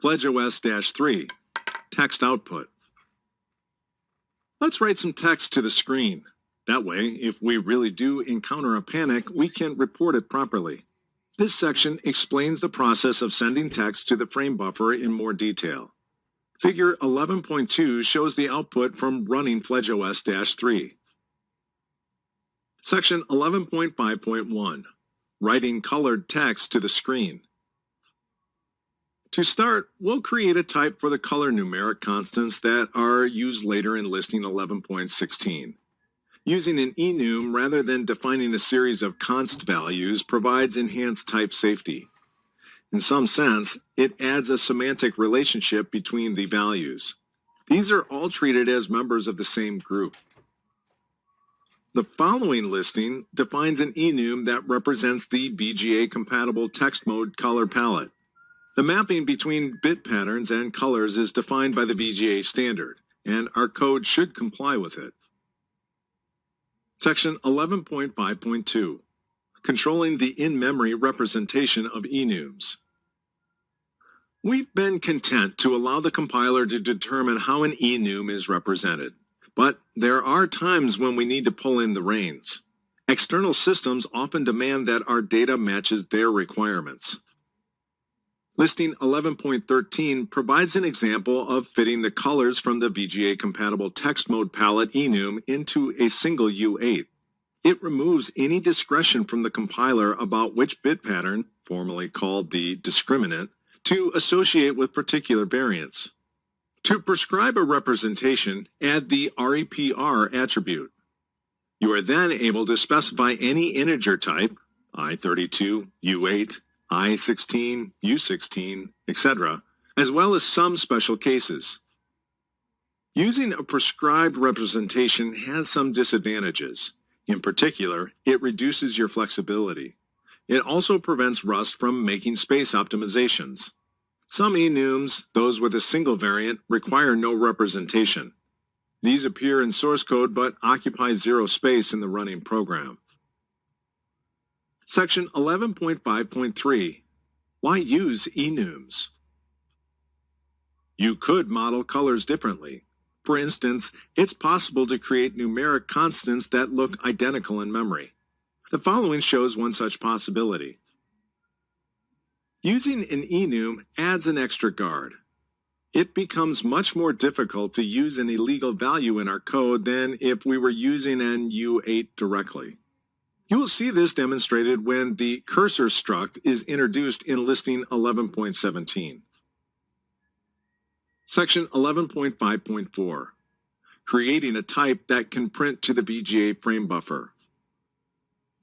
FledgeOS-3, text output. Let's write some text to the screen. That way, if we really do encounter a panic, we can report it properly. This section explains the process of sending text to the frame buffer in more detail. Figure 11.2 shows the output from running FledgeOS-3. Section 11.5.1, writing colored text to the screen. To start, we'll create a type for the color numeric constants that are used later in listing 11.16. Using an enum rather than defining a series of const values provides enhanced type safety. In some sense, it adds a semantic relationship between the values. These are all treated as members of the same group. The following listing defines an enum that represents the VGA-compatible text mode color palette. The mapping between bit patterns and colors is defined by the VGA standard, and our code should comply with it. Section 11.5.2, controlling the in-memory representation of enums. We've been content to allow the compiler to determine how an enum is represented, but there are times when we need to pull in the reins. External systems often demand that our data matches their requirements. Listing 11.13 provides an example of fitting the colors from the VGA-compatible text mode palette enum into a single U8. It removes any discretion from the compiler about which bit pattern, formerly called the discriminant, to associate with particular variants. To prescribe a representation, add the REPR attribute. You are then able to specify any integer type, I32, U8, I16, U16, etc., as well as some special cases. Using a prescribed representation has some disadvantages. In particular, it reduces your flexibility. It also prevents Rust from making space optimizations. Some enums, those with a single variant, require no representation. These appear in source code but occupy zero space in the running program. Section 11.5.3, why use enums? You could model colors differently. For instance, it's possible to create numeric constants that look identical in memory. The following shows one such possibility. Using an enum adds an extra guard. It becomes much more difficult to use an illegal value in our code than if we were using an U8 directly. You will see this demonstrated when the cursor struct is introduced in listing 11.17. Section 11.5.4, creating a type that can print to the VGA frame buffer.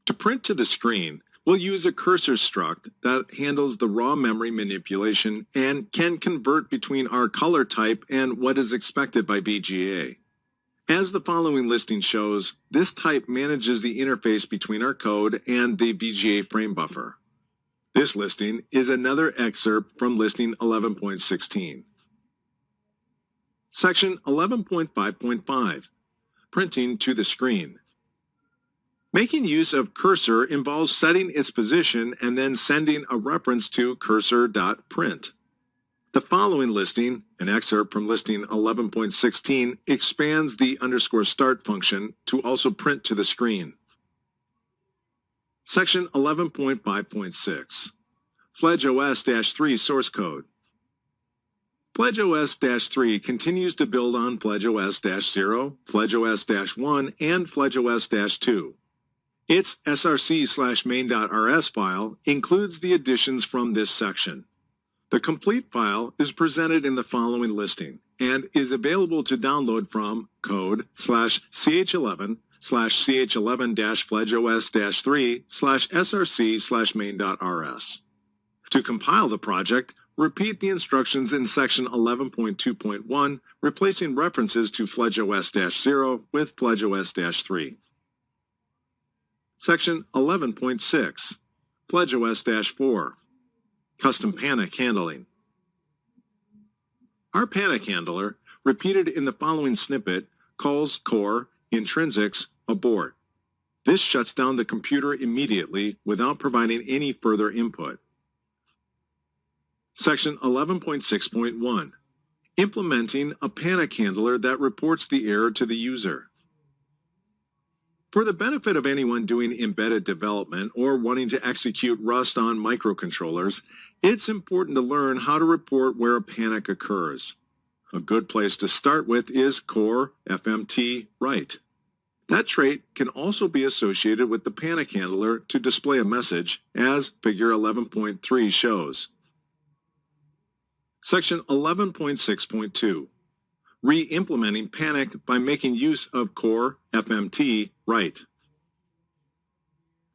To print to the screen, we'll use a cursor struct that handles the raw memory manipulation and can convert between our color type and what is expected by VGA. As the following listing shows, this type manages the interface between our code and the VGA frame buffer. This listing is another excerpt from listing 11.16. Section 11.5.5, printing to the screen. Making use of cursor involves setting its position and then sending a reference to cursor.print. The following listing, an excerpt from listing 11.16, expands the _start function to also print to the screen. Section 11.5.6, FledgeOS-3 source code. FledgeOS-3 continues to build on FledgeOS-0, FledgeOS-1, and FledgeOS-2. Its src/main.rs file includes the additions from this section. The complete file is presented in the following listing and is available to download from code/ch11/CH11-FledgeOS-3/src/main.rs. To compile the project, repeat the instructions in section 11.2.1, replacing references to FledgeOS-0 with FledgeOS-3. Section 11.6, FledgeOS-4, Custom Panic Handling. Our panic handler, repeated in the following snippet, calls core intrinsics abort. This shuts down the computer immediately without providing any further input. Section 11.6.1. Implementing a panic handler that reports the error to the user. For the benefit of anyone doing embedded development or wanting to execute Rust on microcontrollers, it's important to learn how to report where a panic occurs. A good place to start with is core FMT write. That trait can also be associated with the panic handler to display a message, as Figure 11.3 shows. Section 11.6.2. Re-implementing panic by making use of core FMT write.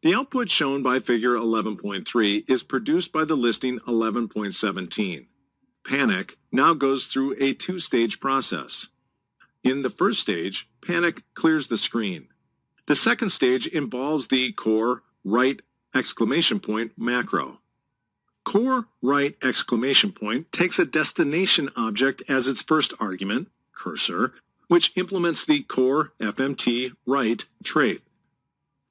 The output shown by Figure 11.3 is produced by the listing 11.17. Panic now goes through a two-stage process. In the first stage, panic clears the screen. The second stage involves the core write macro. Core write takes a destination object as its first argument, cursor, which implements the core FMT write trait.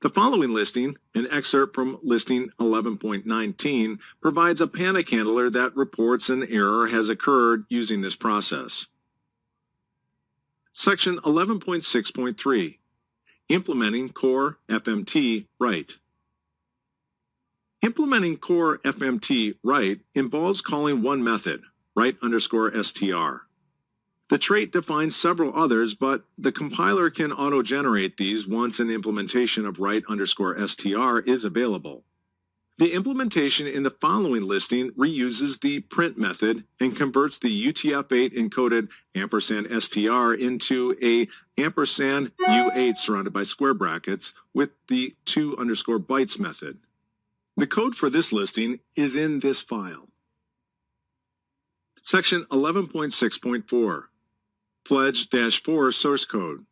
The following listing, an excerpt from listing 11.19, provides a panic handler that reports an error has occurred using this process. Section 11.6.3. Implementing core FMT write. Implementing core FMT write involves calling one method, write_str. The trait defines several others, but the compiler can auto-generate these once an implementation of write_str is available. The implementation in the following listing reuses the print method and converts the UTF-8 encoded &str into a &U8 surrounded by square brackets with the 2_bytes method. The code for this listing is in this file. Section 11.6.4. Fledge-4 source code.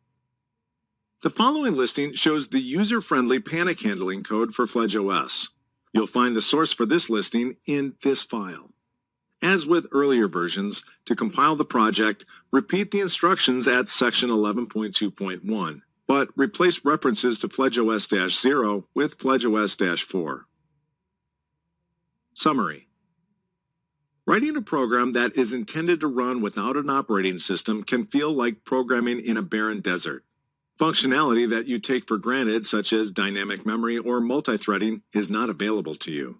The following listing shows the user-friendly panic handling code for FledgeOS. You'll find the source for this listing in this file. As with earlier versions, to compile the project, repeat the instructions at section 11.2.1, but replace references to FledgeOS-0 with FledgeOS-4. Summary. Writing a program that is intended to run without an operating system can feel like programming in a barren desert. Functionality that you take for granted, such as dynamic memory or multithreading, is not available to you.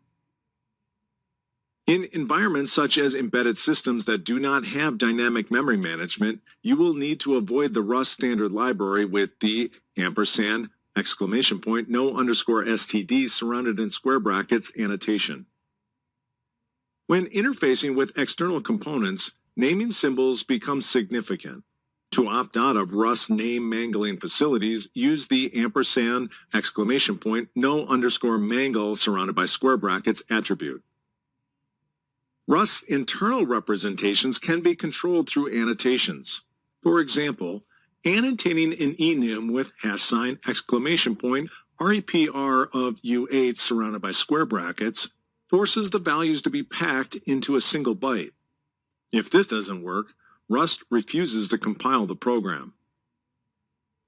In environments such as embedded systems that do not have dynamic memory management, you will need to avoid the Rust standard library with the &, _no_std surrounded in square brackets annotation. When interfacing with external components, naming symbols become significant. To opt out of Rust name mangling facilities, use the &, !no_mangle surrounded by square brackets attribute. Rust's internal representations can be controlled through annotations. For example, annotating an enum with #! REPR of U8 surrounded by square brackets forces the values to be packed into a single byte. If this doesn't work, Rust refuses to compile the program.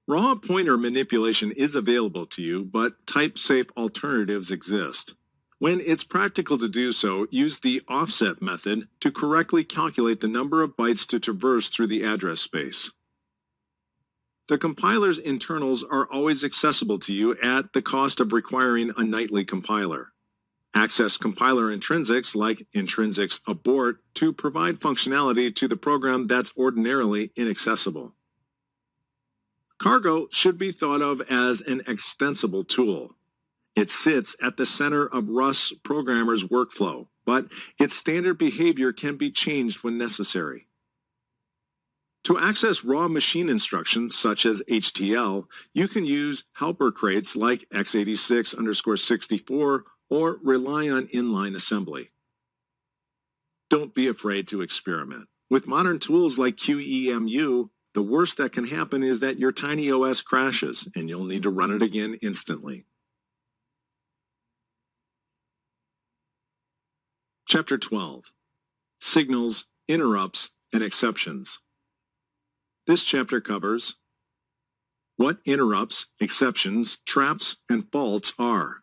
Raw pointer manipulation is available to you, but type-safe alternatives exist. When it's practical to do so, use the offset method to correctly calculate the number of bytes to traverse through the address space. The compiler's internals are always accessible to you at the cost of requiring a nightly compiler. Access compiler intrinsics like intrinsics abort to provide functionality to the program that's ordinarily inaccessible. Cargo should be thought of as an extensible tool. It sits at the center of Rust's programmer's workflow, but its standard behavior can be changed when necessary. To access raw machine instructions such as HTL, you can use helper crates like x86_64 or rely on inline assembly. Don't be afraid to experiment. With modern tools like QEMU, the worst that can happen is that your tiny OS crashes and you'll need to run it again instantly. Chapter 12. Signals, Interrupts, and Exceptions. This chapter covers what interrupts, exceptions, traps, and faults are,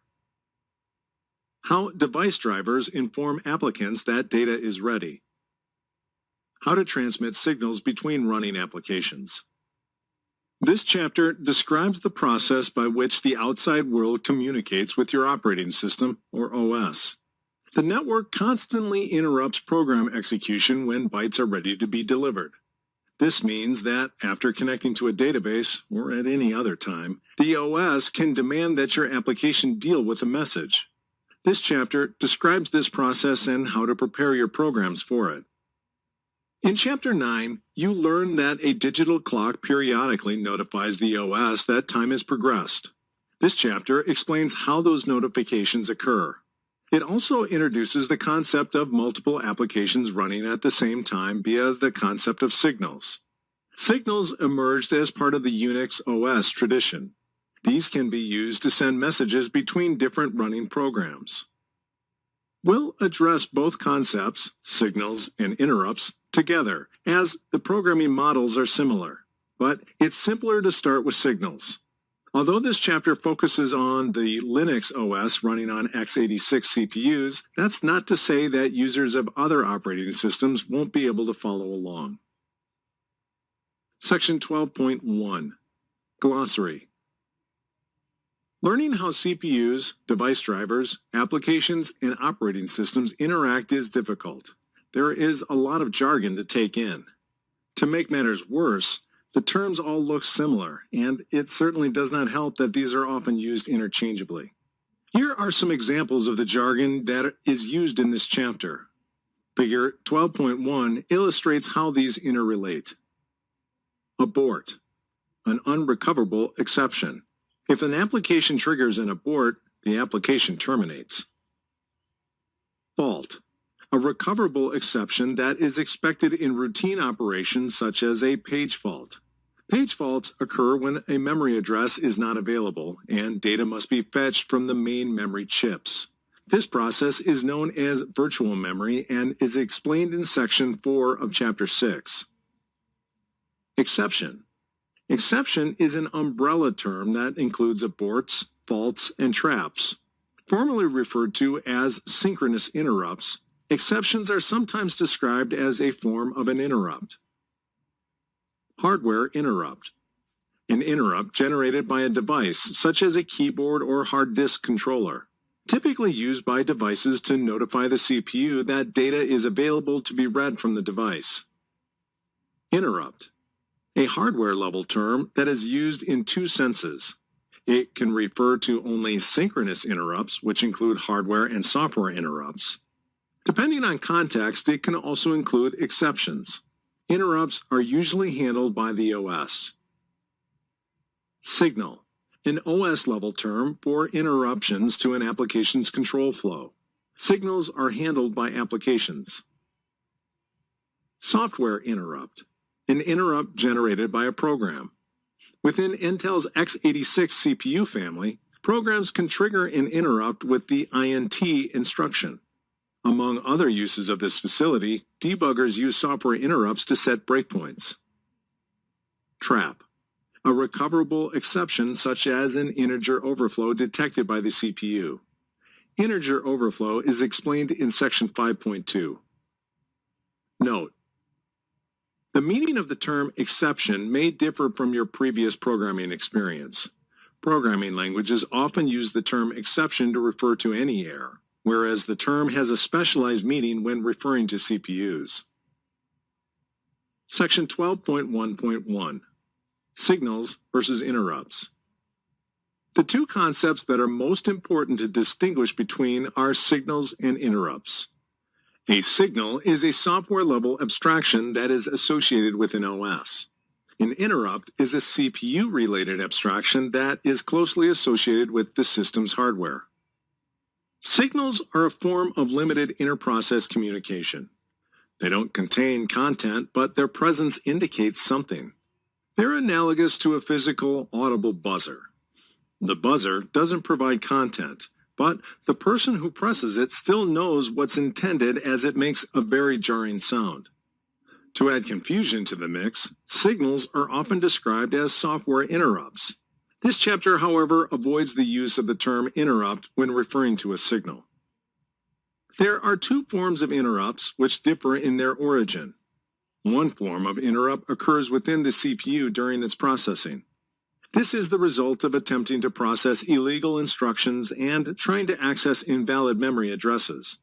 How device drivers inform applicants that data is ready. How to transmit signals between running applications. This chapter describes the process by which the outside world communicates with your operating system, or OS. The network constantly interrupts program execution when bytes are ready to be delivered. This means that after connecting to a database, or at any other time, the OS can demand that your application deal with a message. This chapter describes this process and how to prepare your programs for it. In Chapter 9, you learn that a digital clock periodically notifies the OS that time has progressed. This chapter explains how those notifications occur. It also introduces the concept of multiple applications running at the same time via the concept of signals. Signals emerged as part of the Unix OS tradition. These can be used to send messages between different running programs. We'll address both concepts, signals and interrupts, together, as the programming models are similar. But it's simpler to start with signals. Although this chapter focuses on the Linux OS running on x86 CPUs, that's not to say that users of other operating systems won't be able to follow along. Section 12.1 Glossary. Learning how CPUs, device drivers, applications, and operating systems interact is difficult. There is a lot of jargon to take in. To make matters worse, the terms all look similar, and it certainly does not help that these are often used interchangeably. Here are some examples of the jargon that is used in this chapter. Figure 12.1 illustrates how these interrelate. Abort, an unrecoverable exception. If an application triggers an abort, the application terminates. Fault, a recoverable exception that is expected in routine operations such as a page fault. Page faults occur when a memory address is not available and data must be fetched from the main memory chips. This process is known as virtual memory and is explained in Section 4 of Chapter 6. Exception. Exception is an umbrella term that includes aborts, faults, and traps. Formerly referred to as synchronous interrupts, exceptions are sometimes described as a form of an interrupt. Hardware interrupt. An interrupt generated by a device, such as a keyboard or hard disk controller, typically used by devices to notify the CPU that data is available to be read from the device. Interrupt. A hardware-level term that is used in two senses. It can refer to only synchronous interrupts, which include hardware and software interrupts. Depending on context, it can also include exceptions. Interrupts are usually handled by the OS. Signal, an OS-level term for interruptions to an application's control flow. Signals are handled by applications. Software interrupt, an interrupt generated by a program. Within Intel's x86 CPU family, programs can trigger an interrupt with the INT instruction. Among other uses of this facility, debuggers use software interrupts to set breakpoints. Trap, a recoverable exception such as an integer overflow detected by the CPU. Integer overflow is explained in Section 5.2. Note: the meaning of the term exception may differ from your previous programming experience. Programming languages often use the term exception to refer to any error, whereas the term has a specialized meaning when referring to CPUs. Section 12.1.1 Signals versus interrupts. The two concepts that are most important to distinguish between are signals and interrupts. A signal is a software-level abstraction that is associated with an OS. An interrupt is a CPU-related abstraction that is closely associated with the system's hardware. Signals are a form of limited interprocess communication. They don't contain content, but their presence indicates something. They're analogous to a physical, audible buzzer. The buzzer doesn't provide content, but the person who presses it still knows what's intended as it makes a very jarring sound. To add confusion to the mix, signals are often described as software interrupts. This chapter, however, avoids the use of the term interrupt when referring to a signal. There are two forms of interrupts which differ in their origin. One form of interrupt occurs within the CPU during its processing. This is the result of attempting to process illegal instructions and trying to access invalid memory addresses.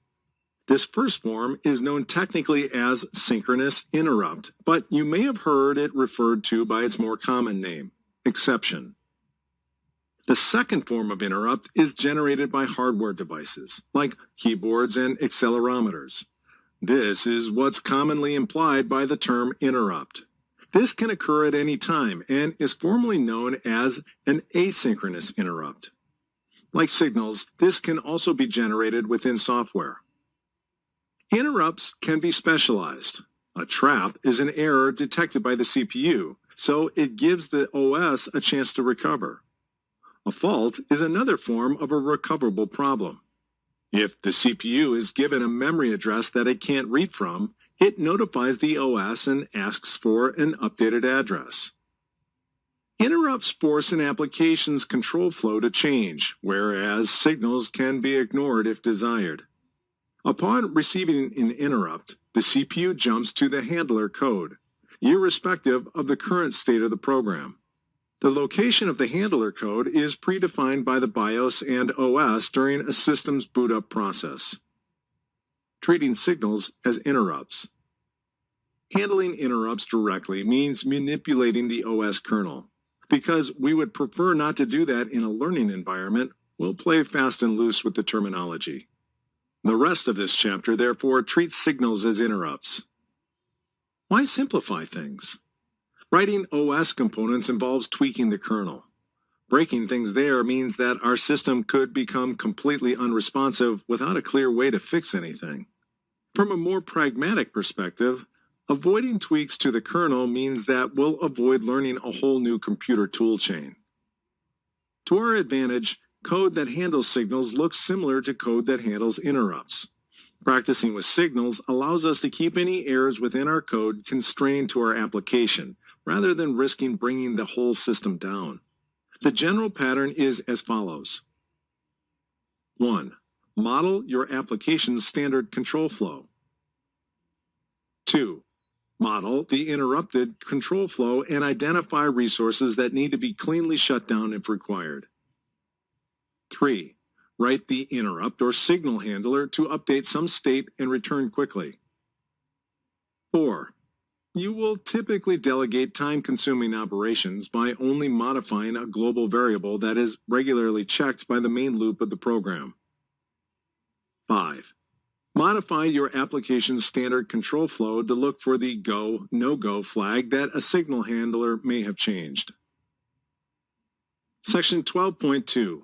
This first form is known technically as synchronous interrupt, but you may have heard it referred to by its more common name, exception. The second form of interrupt is generated by hardware devices, like keyboards and accelerometers. This is what's commonly implied by the term interrupt. This can occur at any time and is formally known as an asynchronous interrupt. Like signals, this can also be generated within software. Interrupts can be specialized. A trap is an error detected by the CPU, so it gives the OS a chance to recover. A fault is another form of a recoverable problem. If the CPU is given a memory address that it can't read from, it notifies the OS and asks for an updated address. Interrupts force an application's control flow to change, whereas signals can be ignored if desired. Upon receiving an interrupt, the CPU jumps to the handler code, irrespective of the current state of the program. The location of the handler code is predefined by the BIOS and OS during a system's boot-up process. Treating signals as interrupts. Handling interrupts directly means manipulating the OS kernel. Because we would prefer not to do that in a learning environment, we'll play fast and loose with the terminology. The rest of this chapter, therefore, treats signals as interrupts. Why simplify things? Writing OS components involves tweaking the kernel. Breaking things there means that our system could become completely unresponsive without a clear way to fix anything. From a more pragmatic perspective, avoiding tweaks to the kernel means that we'll avoid learning a whole new computer toolchain. To our advantage, code that handles signals looks similar to code that handles interrupts. Practicing with signals allows us to keep any errors within our code constrained to our application, rather than risking bringing the whole system down. The general pattern is as follows. 1. Model your application's standard control flow. 2. Model the interrupted control flow and identify resources that need to be cleanly shut down if required. 3. Write the interrupt or signal handler to update some state and return quickly. 4. You will typically delegate time-consuming operations by only modifying a global variable that is regularly checked by the main loop of the program. 5. Modify your application's standard control flow to look for the go, no-go flag that a signal handler may have changed. Section 12.2.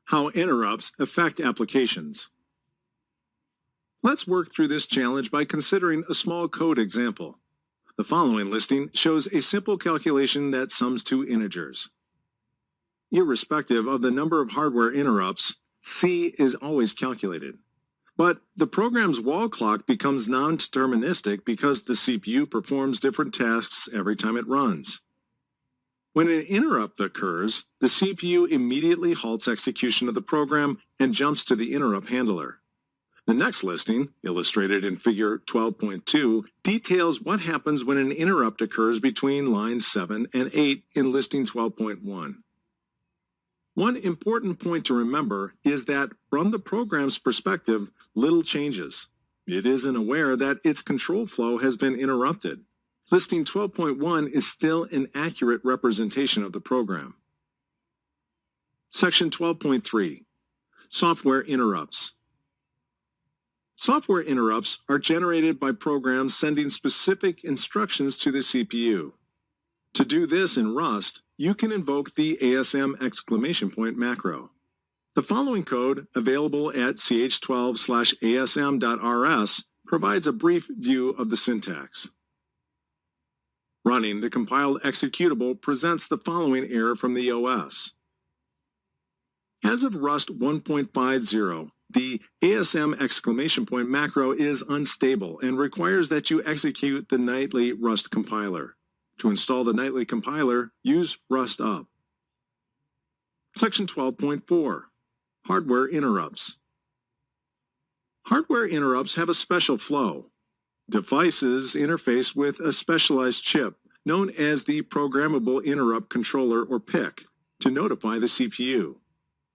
How interrupts affect applications. Let's work through this challenge by considering a small code example. The following listing shows a simple calculation that sums two integers. Irrespective of the number of hardware interrupts, C is always calculated. But the program's wall clock becomes non-deterministic because the CPU performs different tasks every time it runs. When an interrupt occurs, the CPU immediately halts execution of the program and jumps to the interrupt handler. The next listing, illustrated in Figure 12.2, details what happens when an interrupt occurs between lines 7 and 8 in listing 12.1. One important point to remember is that from the program's perspective, little changes. It isn't aware that its control flow has been interrupted. Listing 12.1 is still an accurate representation of the program. Section 12.3. Software interrupts. Software interrupts are generated by programs sending specific instructions to the CPU. To do this in Rust, you can invoke the ASM! Macro. The following code, available at ch12/asm.rs, provides a brief view of the syntax. Running the compiled executable presents the following error from the OS. As of Rust 1.50, the ASM! Macro is unstable and requires that you execute the nightly Rust compiler. To install the nightly compiler, use Rust up. Section 12.4. Hardware interrupts. Hardware interrupts have a special flow. Devices interface with a specialized chip, known as the Programmable Interrupt Controller or PIC, to notify the CPU.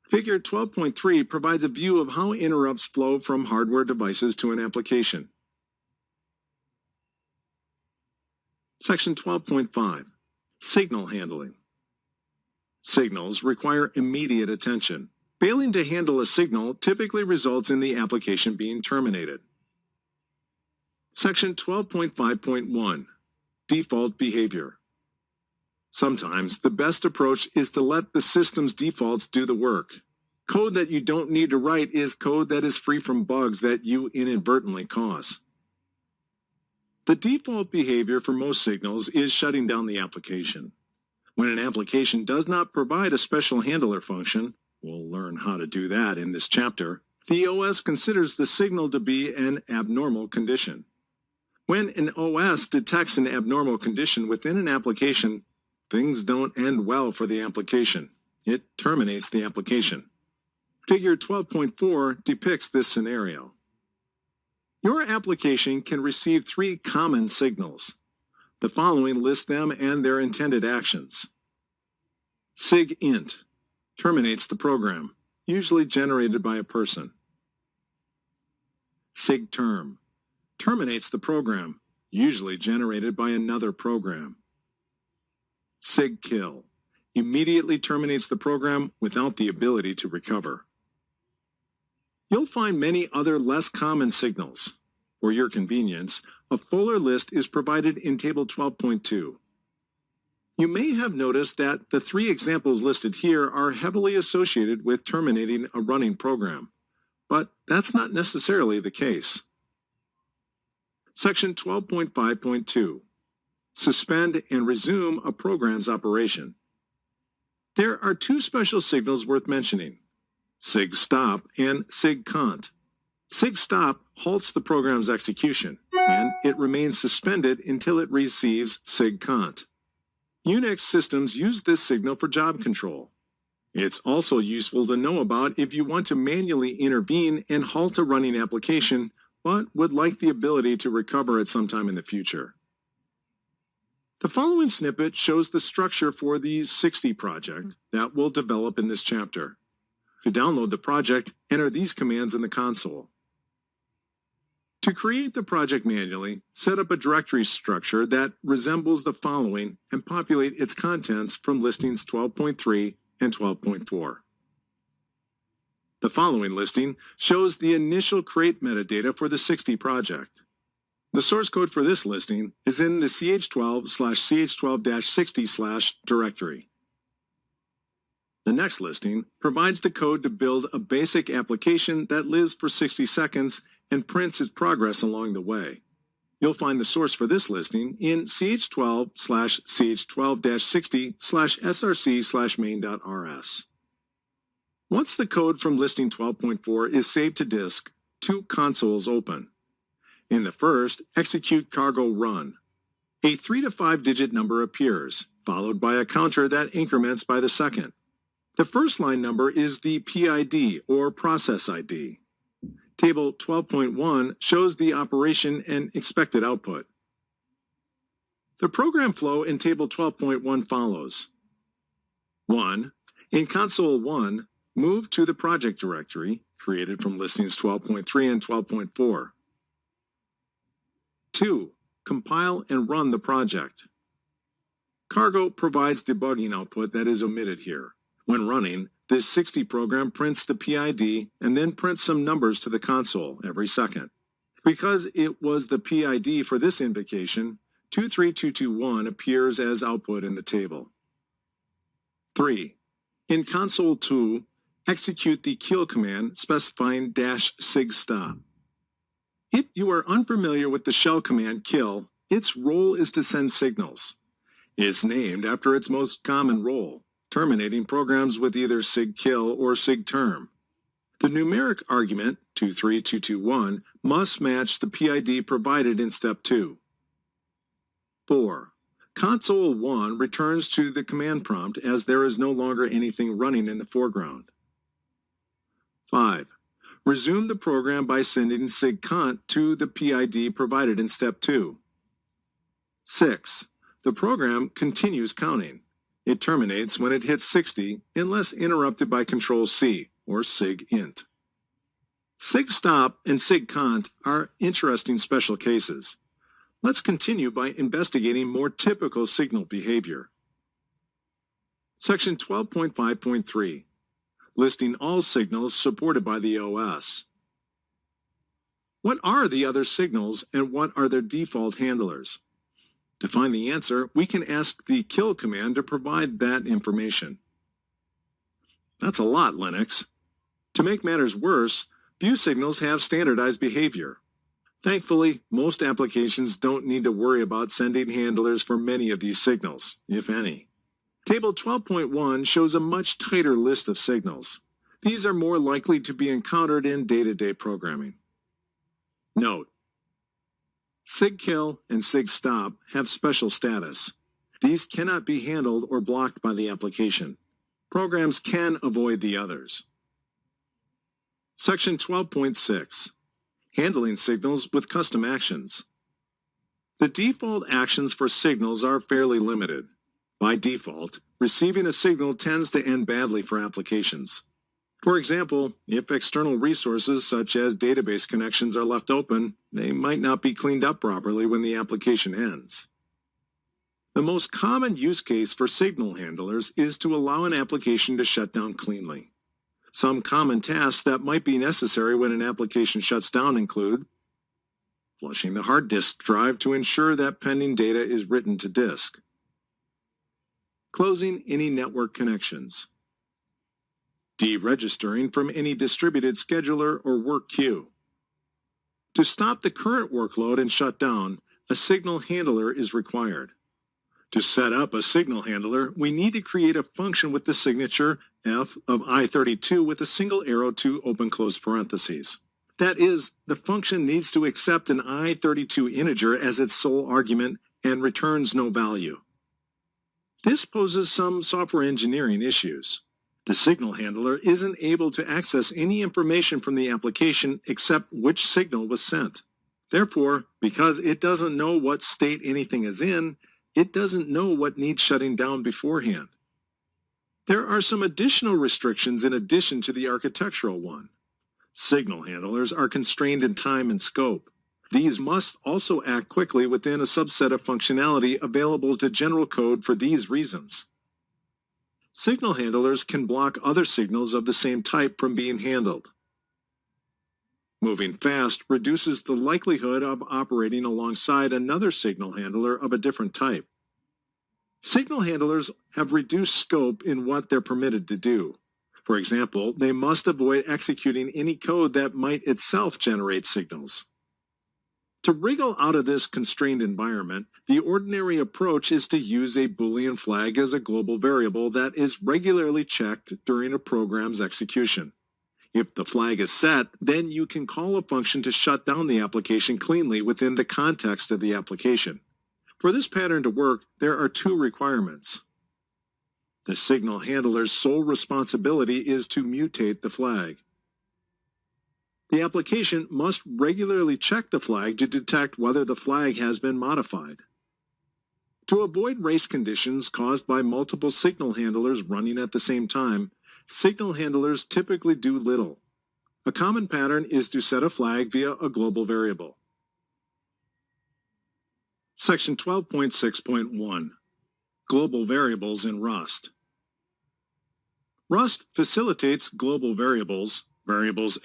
Figure 12.3 provides a view of how interrupts flow from hardware devices to an application. Section 12.5. Signal handling. Signals require immediate attention. Failing to handle a signal typically results in the application being terminated. Section 12.5.1. Default behavior. Sometimes the best approach is to let the system's defaults do the work. Code that you don't need to write is code that is free from bugs that you inadvertently cause. The default behavior for most signals is shutting down the application. When an application does not provide a special handler function, we'll learn how to do that in this chapter, the OS considers the signal to be an abnormal condition. When an OS detects an abnormal condition within an application, things don't end well for the application. It terminates the application. Figure 12.4 depicts this scenario. Your application can receive 3 common signals. The following list them and their intended actions. SIGINT terminates the program, usually generated by a person. SIGTERM terminates the program, usually generated by another program. SIGKILL immediately terminates the program without the ability to recover. You'll find many other less common signals. For your convenience, a fuller list is provided in Table 12.2. You may have noticed that the 3 examples listed here are heavily associated with terminating a running program, but that's not necessarily the case. Section 12.5.2. Suspend and resume a program's operation. There are 2 special signals worth mentioning, SIGSTOP and SIGCONT. SIGSTOP halts the program's execution, and it remains suspended until it receives SIGCONT. Unix systems use this signal for job control. It's also useful to know about if you want to manually intervene and halt a running application, but would like the ability to recover at some time in the future. The following snippet shows the structure for the 60 project that we'll develop in this chapter. To download the project, enter these commands in the console. To create the project manually, set up a directory structure that resembles the following and populate its contents from listings 12.3 and 12.4. The following listing shows the initial create metadata for the 60 project. The source code for this listing is in the ch12/ch12-60/ directory. The next listing provides the code to build a basic application that lives for 60 seconds and prints its progress along the way. You'll find the source for this listing in ch12/ch12-60/src/main.rs. Once the code from listing 12.4 is saved to disk, 2 consoles open. In the first, execute cargo run. A 3 to 5 digit number appears, followed by a counter that increments by the second. The first line number is the PID, or process ID. Table 12.1 shows the operation and expected output. The program flow in Table 12.1 follows. 1. In Console 1, move to the project directory, created from listings 12.3 and 12.4. 2. Compile and run the project. Cargo provides debugging output that is omitted here. When running, this 60 program prints the PID and then prints some numbers to the console every second. Because it was the PID for this invocation, 23221 appears as output in the table. 3. In Console 2, execute the kill command specifying -SIGSTOP. If you are unfamiliar with the shell command kill, its role is to send signals. It's named after its most common role, terminating programs with either SIGKILL or SIGTERM. The numeric argument, 23221, must match the PID provided in Step 2. 4. Console 1 returns to the command prompt as there is no longer anything running in the foreground. 5. Resume the program by sending sigcont to the PID provided in Step 2. 6. The program continues counting. It terminates when it hits 60 unless interrupted by Control-C, or sigint. Sigstop and sigcont are interesting special cases. Let's continue by investigating more typical signal behavior. Section 12.5.3. Listing all signals supported by the OS. What are the other signals and what are their default handlers? To find the answer, we can ask the kill command to provide that information. That's a lot, Linux. To make matters worse, few signals have standardized behavior. Thankfully, most applications don't need to worry about sending handlers for many of these signals, if any. Table 12.1 shows a much tighter list of signals. These are more likely to be encountered in day-to-day programming. Note: sigkill and sigstop have special status. These cannot be handled or blocked by the application. Programs can avoid the others. Section 12.6. Handling signals with custom actions. The default actions for signals are fairly limited. By default, receiving a signal tends to end badly for applications. For example, if external resources such as database connections are left open, they might not be cleaned up properly when the application ends. The most common use case for signal handlers is to allow an application to shut down cleanly. Some common tasks that might be necessary when an application shuts down include flushing the hard disk drive to ensure that pending data is written to disk, closing any network connections, deregistering from any distributed scheduler or work queue. To stop the current workload and shut down, a signal handler is required. To set up a signal handler, we need to create a function with the signature F of I32 with a single arrow to open close parentheses. That is, the function needs to accept an I32 integer as its sole argument and returns no value. This poses some software engineering issues. The signal handler isn't able to access any information from the application except which signal was sent. Therefore, because it doesn't know what state anything is in, it doesn't know what needs shutting down beforehand. There are some additional restrictions in addition to the architectural one. Signal handlers are constrained in time and scope. These must also act quickly within a subset of functionality available to general code for these reasons. Signal handlers can block other signals of the same type from being handled. Moving fast reduces the likelihood of operating alongside another signal handler of a different type. Signal handlers have reduced scope in what they're permitted to do. For example, they must avoid executing any code that might itself generate signals. To wriggle out of this constrained environment, the ordinary approach is to use a Boolean flag as a global variable that is regularly checked during a program's execution. If the flag is set, then you can call a function to shut down the application cleanly within the context of the application. For this pattern to work, there are two requirements. The signal handler's sole responsibility is to mutate the flag. The application must regularly check the flag to detect whether the flag has been modified. To avoid race conditions caused by multiple signal handlers running at the same time, signal handlers typically do little. A common pattern is to set a flag via a global variable. Section 12.6.1. Global variables in Rust. Rust facilitates global variables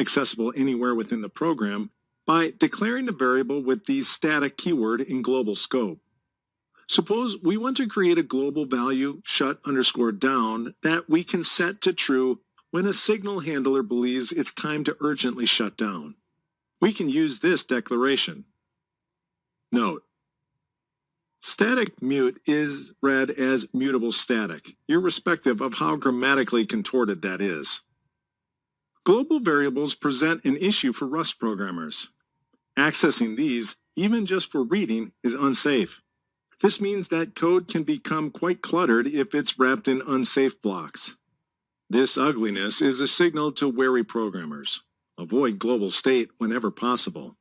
accessible anywhere within the program, by declaring a variable with the static keyword in global scope. Suppose we want to create a global value shut_down that we can set to true when a signal handler believes it's time to urgently shut down. We can use this declaration. Note: static mute is read as mutable static, irrespective of how grammatically contorted that is. Global variables present an issue for Rust programmers. Accessing these, even just for reading, is unsafe. This means that code can become quite cluttered if it's wrapped in unsafe blocks. This ugliness is a signal to wary programmers. Avoid global state whenever possible.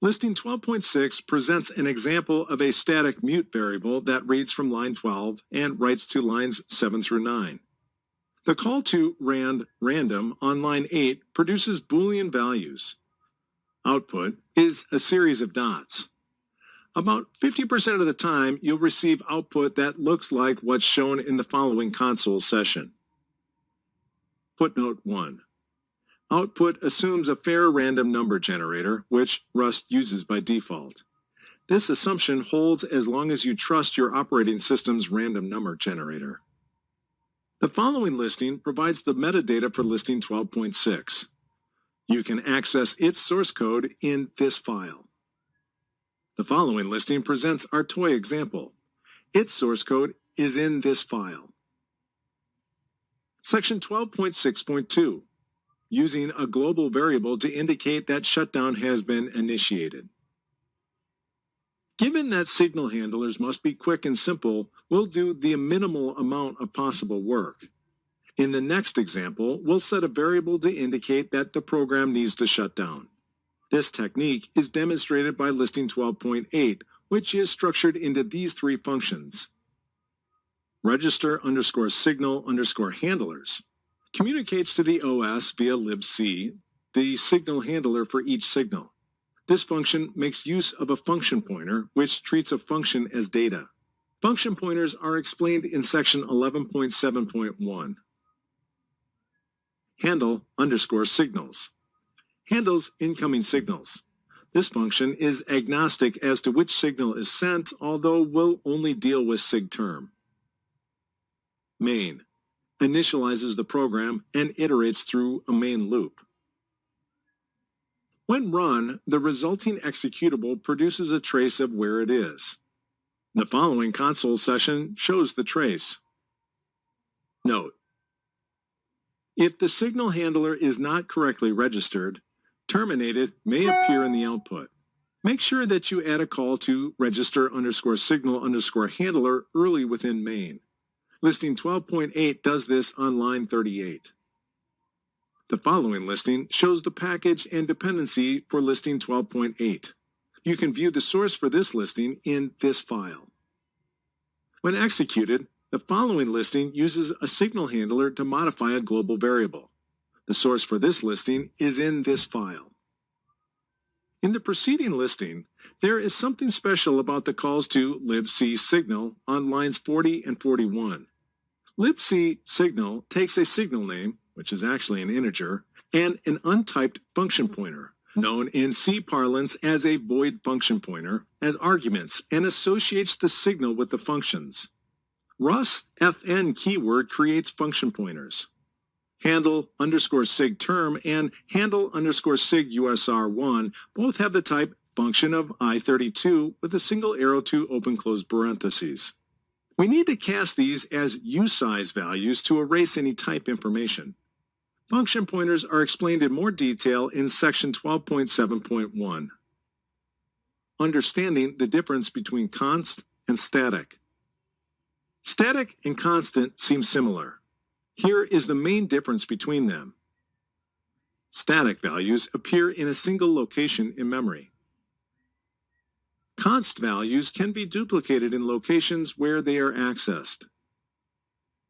Listing 12.6 presents an example of a static mute variable that reads from line 12 and writes to lines 7 through 9. The call to random on line 8 produces Boolean values. Output is a series of dots. About 50% of the time, you'll receive output that looks like what's shown in the following console session. Footnote 1. Output assumes a fair random number generator, which Rust uses by default. This assumption holds as long as you trust your operating system's random number generator. The following listing provides the metadata for listing 12.6. You can access its source code in this file. The following listing presents our toy example. Its source code is in this file. Section 12.6.2. Using a global variable to indicate that shutdown has been initiated. Given that signal handlers must be quick and simple, we'll do the minimal amount of possible work. In the next example, we'll set a variable to indicate that the program needs to shut down. This technique is demonstrated by listing 12.8, which is structured into these three functions. Register_signal_handlers communicates to the OS via libc, the signal handler for each signal. This function makes use of a function pointer, which treats a function as data. Function pointers are explained in section 11.7.1. Handle_signals handles incoming signals. This function is agnostic as to which signal is sent, although will only deal with sigterm. Main initializes the program and iterates through a main loop. When run, the resulting executable produces a trace of where it is. The following console session shows the trace. Note: if the signal handler is not correctly registered, terminated may appear in the output. Make sure that you add a call to register_signal_handler early within main. Listing 12.8 does this on line 38. The following listing shows the package and dependency for listing 12.8. You can view the source for this listing in this file. When executed, the following listing uses a signal handler to modify a global variable. The source for this listing is in this file. In the preceding listing, there is something special about the calls to libc signal on lines 40 and 41. Libc signal takes a signal name, which is actually an integer, and an untyped function pointer, known in C parlance as a void function pointer, as arguments and associates the signal with the functions. Rust's fn keyword creates function pointers. Handle_sigterm and handle_sigusr1 both have the type function of I32 with a single arrow to open-close parentheses. We need to cast these as usize values to erase any type information. Function pointers are explained in more detail in section 12.7.1. Understanding the difference between const and static. Static and constant seem similar. Here is the main difference between them. Static values appear in a single location in memory. Const values can be duplicated in locations where they are accessed.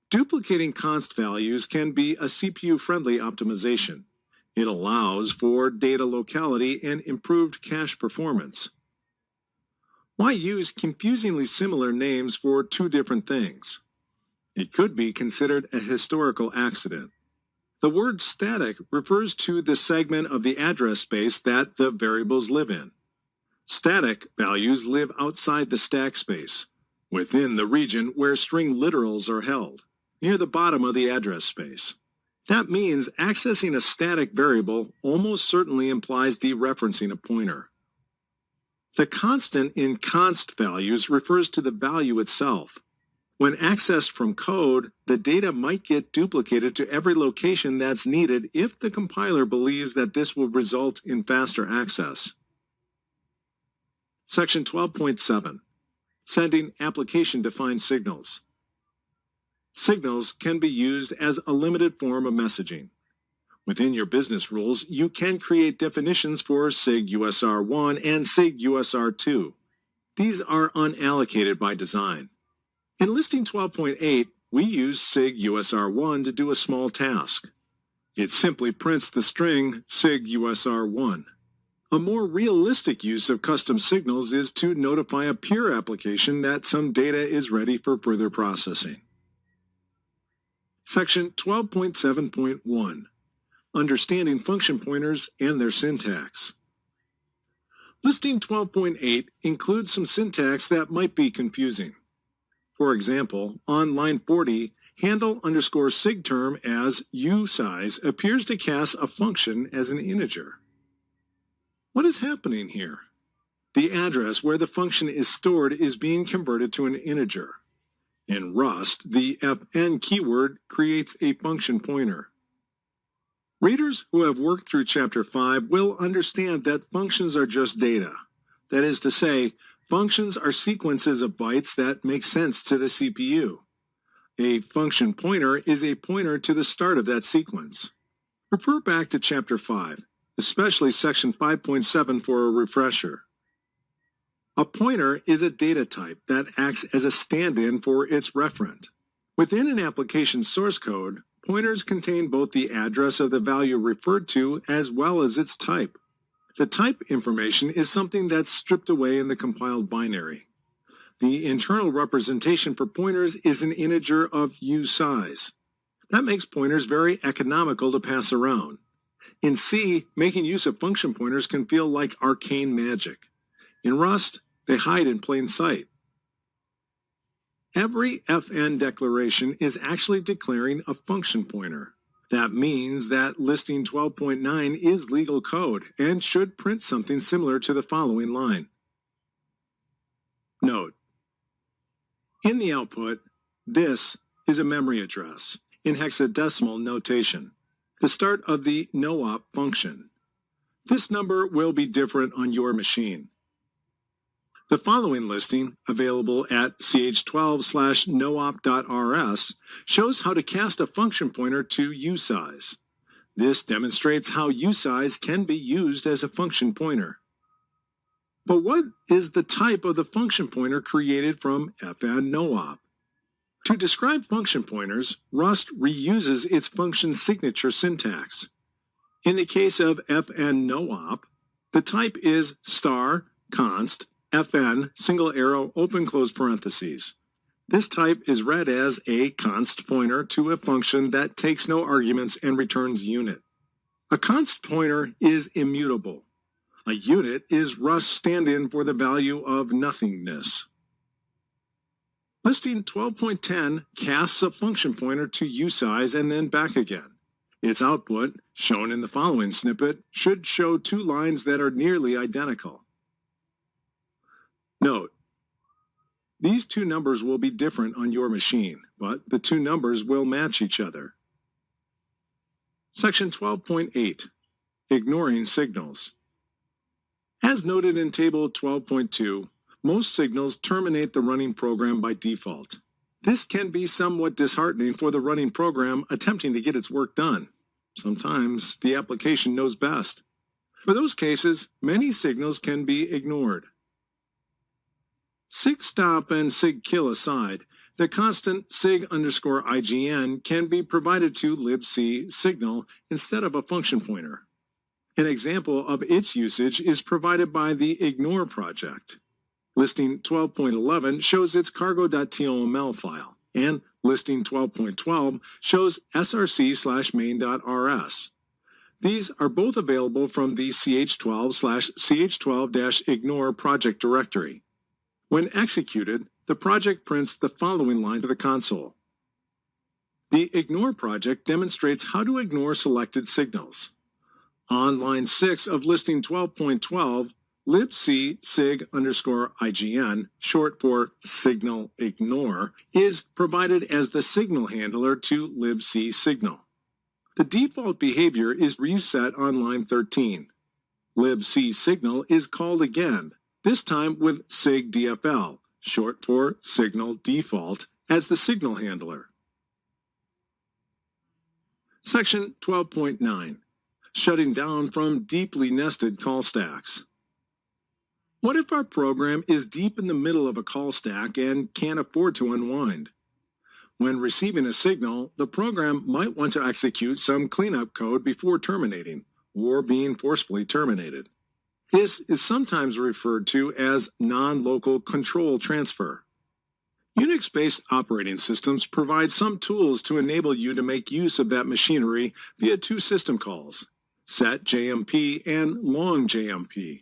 Duplicating const values can be a CPU-friendly optimization. It allows for data locality and improved cache performance. Why use confusingly similar names for two different things? It could be considered a historical accident. The word static refers to the segment of the address space that the variables live in. Static values live outside the stack space, within the region where string literals are held, near the bottom of the address space. That means accessing a static variable almost certainly implies dereferencing a pointer. The constant in const values refers to the value itself. When accessed from code, the data might get duplicated to every location that's needed if the compiler believes that this will result in faster access. Section 12.7. Sending application-defined signals. Signals can be used as a limited form of messaging. Within your business rules, you can create definitions for SIG USR1 and SIG USR2. These are unallocated by design. In listing 12.8, we use SIG USR1 to do a small task. It simply prints the string SIG USR1. A more realistic use of custom signals is to notify a peer application that some data is ready for further processing. Section 12.7.1. Understanding function pointers and their syntax. Listing 12.8 includes some syntax that might be confusing. For example, on line 40, handle_sigterm as usize appears to cast a function as an integer. What is happening here? The address where the function is stored is being converted to an integer. In Rust, the fn keyword creates a function pointer. Readers who have worked through Chapter 5 will understand that functions are just data. That is to say, functions are sequences of bytes that make sense to the CPU. A function pointer is a pointer to the start of that sequence. Refer back to Chapter 5, especially Section 5.7 for a refresher. A pointer is a data type that acts as a stand-in for its referent. Within an application's source code, pointers contain both the address of the value referred to as well as its type. The type information is something that's stripped away in the compiled binary. The internal representation for pointers is an integer of usize. That makes pointers very economical to pass around. In C, making use of function pointers can feel like arcane magic. In Rust, they hide in plain sight. Every fn declaration is actually declaring a function pointer. That means that listing 12.9 is legal code and should print something similar to the following line. Note: in the output, this is a memory address in hexadecimal notation, the start of the no-op function. This number will be different on your machine. The following listing, available at ch12/noop.rs, shows how to cast a function pointer to usize. This demonstrates how usize can be used as a function pointer. But what is the type of the function pointer created from fn noop? To describe function pointers, Rust reuses its function signature syntax. In the case of fn noop, the type is *const fn single arrow open close parentheses. This type is read as a const pointer to a function that takes no arguments and returns unit. A const pointer is immutable. A unit is Rust's stand-in for the value of nothingness. Listing 12.10 casts a function pointer to usize and then back again. Its output, shown in the following snippet, should show two lines that are nearly identical. Note: these two numbers will be different on your machine, but the two numbers will match each other. Section 12.8. Ignoring signals. As noted in Table 12.2, most signals terminate the running program by default. This can be somewhat disheartening for the running program attempting to get its work done. Sometimes the application knows best. For those cases, many signals can be ignored. SIG_stop and SIG_kill aside, the constant sig_ign can be provided to libc signal instead of a function pointer. An example of its usage is provided by the ignore project. Listing 12.11 shows its cargo.toml file, and listing 12.12 shows src/main.rs. These are both available from the ch12/ch12-ignore project directory. When executed, the project prints the following line to the console. The ignore project demonstrates how to ignore selected signals. On line 6 of listing 12.12, libc sig_ign, short for signal ignore, is provided as the signal handler to libc signal. The default behavior is reset on line 13. Libc signal is called again, this time with sigdfl, short for signal default, as the signal handler. Section 12.9. Shutting down from deeply nested call stacks. What if our program is deep in the middle of a call stack and can't afford to unwind? When receiving a signal, the program might want to execute some cleanup code before terminating, or being forcefully terminated. This is sometimes referred to as non-local control transfer. Unix-based operating systems provide some tools to enable you to make use of that machinery via two system calls, setJMP and longjmp.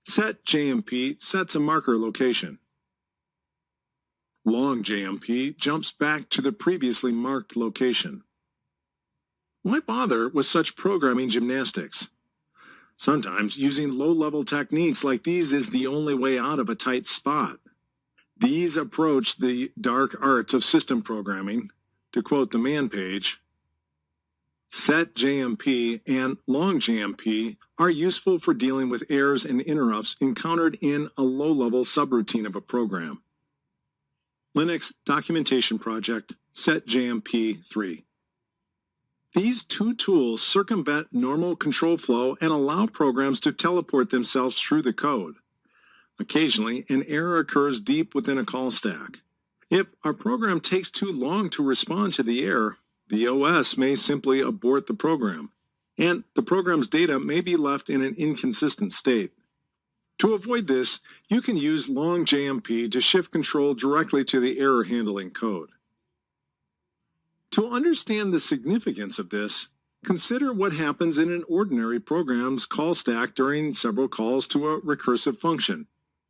setJMP sets a marker location. Longjmp jumps back to the previously marked location. Why bother with such programming gymnastics? Sometimes using low-level techniques like these is the only way out of a tight spot. These approach the dark arts of system programming. To quote the man page, setJMP and longjmp are useful for dealing with errors and interrupts encountered in a low-level subroutine of a program. Linux Documentation Project, setJMP 3. These two tools circumvent normal control flow and allow programs to teleport themselves through the code. Occasionally, an error occurs deep within a call stack. If our program takes too long to respond to the error, the OS may simply abort the program, and the program's data may be left in an inconsistent state. To avoid this, you can use longjmp to shift control directly to the error handling code. To understand the significance of this, consider what happens in an ordinary program's call stack during several calls to a recursive function,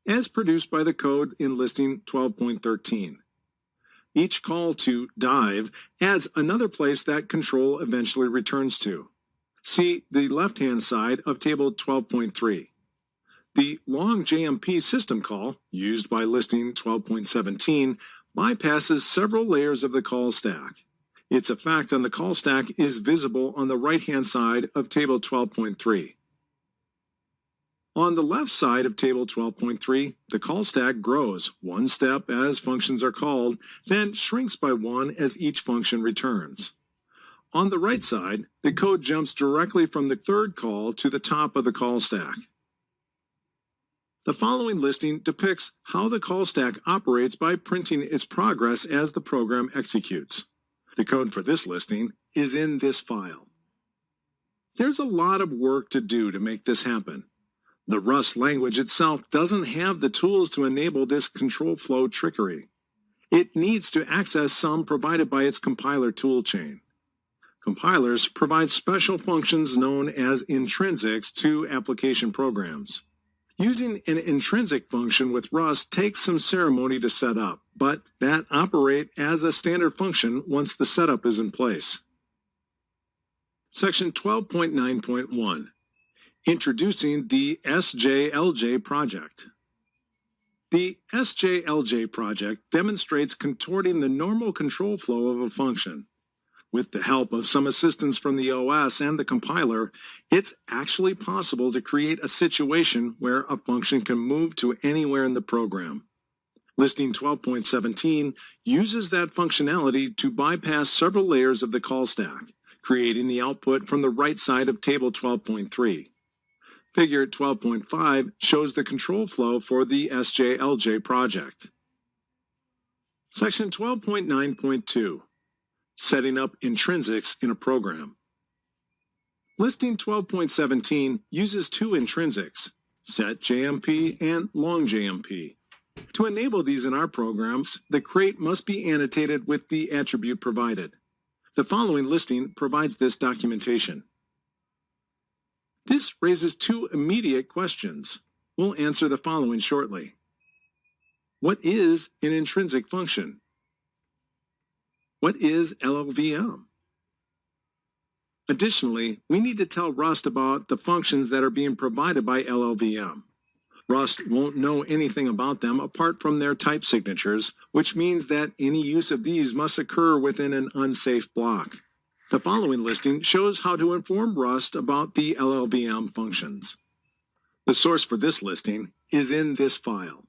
as produced by the code in listing 12.13. Each call to dive adds another place that control eventually returns to. See the left-hand side of table 12.3. The longjmp system call, used by listing 12.17, bypasses several layers of the call stack. Its effect on the call stack is visible on the right-hand side of table 12.3. On the left side of table 12.3, the call stack grows one step as functions are called, then shrinks by one as each function returns. On the right side, the code jumps directly from the third call to the top of the call stack. The following listing depicts how the call stack operates by printing its progress as the program executes. The code for this listing is in this file. There's a lot of work to do to make this happen. The Rust language itself doesn't have the tools to enable this control flow trickery. It needs to access some provided by its compiler toolchain. Compilers provide special functions known as intrinsics to application programs. Using an intrinsic function with Rust takes some ceremony to set up, but that operate as a standard function once the setup is in place. Section 12.9.1. Introducing the SJLJ project. The SJLJ project demonstrates contorting the normal control flow of a function. With the help of some assistance from the OS and the compiler, it's actually possible to create a situation where a function can move to anywhere in the program. Listing 12.17 uses that functionality to bypass several layers of the call stack, creating the output from the right side of table 12.3. Figure 12.5 shows the control flow for the SJLJ project. Section 12.9.2. Setting up intrinsics in a program. Listing 12.17 uses two intrinsics, setJMP and longjmp. To enable these in our programs, the crate must be annotated with the attribute provided. The following listing provides this documentation. This raises two immediate questions. We'll answer the following shortly. What is an intrinsic function? What is LLVM? Additionally, we need to tell Rust about the functions that are being provided by LLVM. Rust won't know anything about them apart from their type signatures, which means that any use of these must occur within an unsafe block. The following listing shows how to inform Rust about the LLVM functions. The source for this listing is in this file.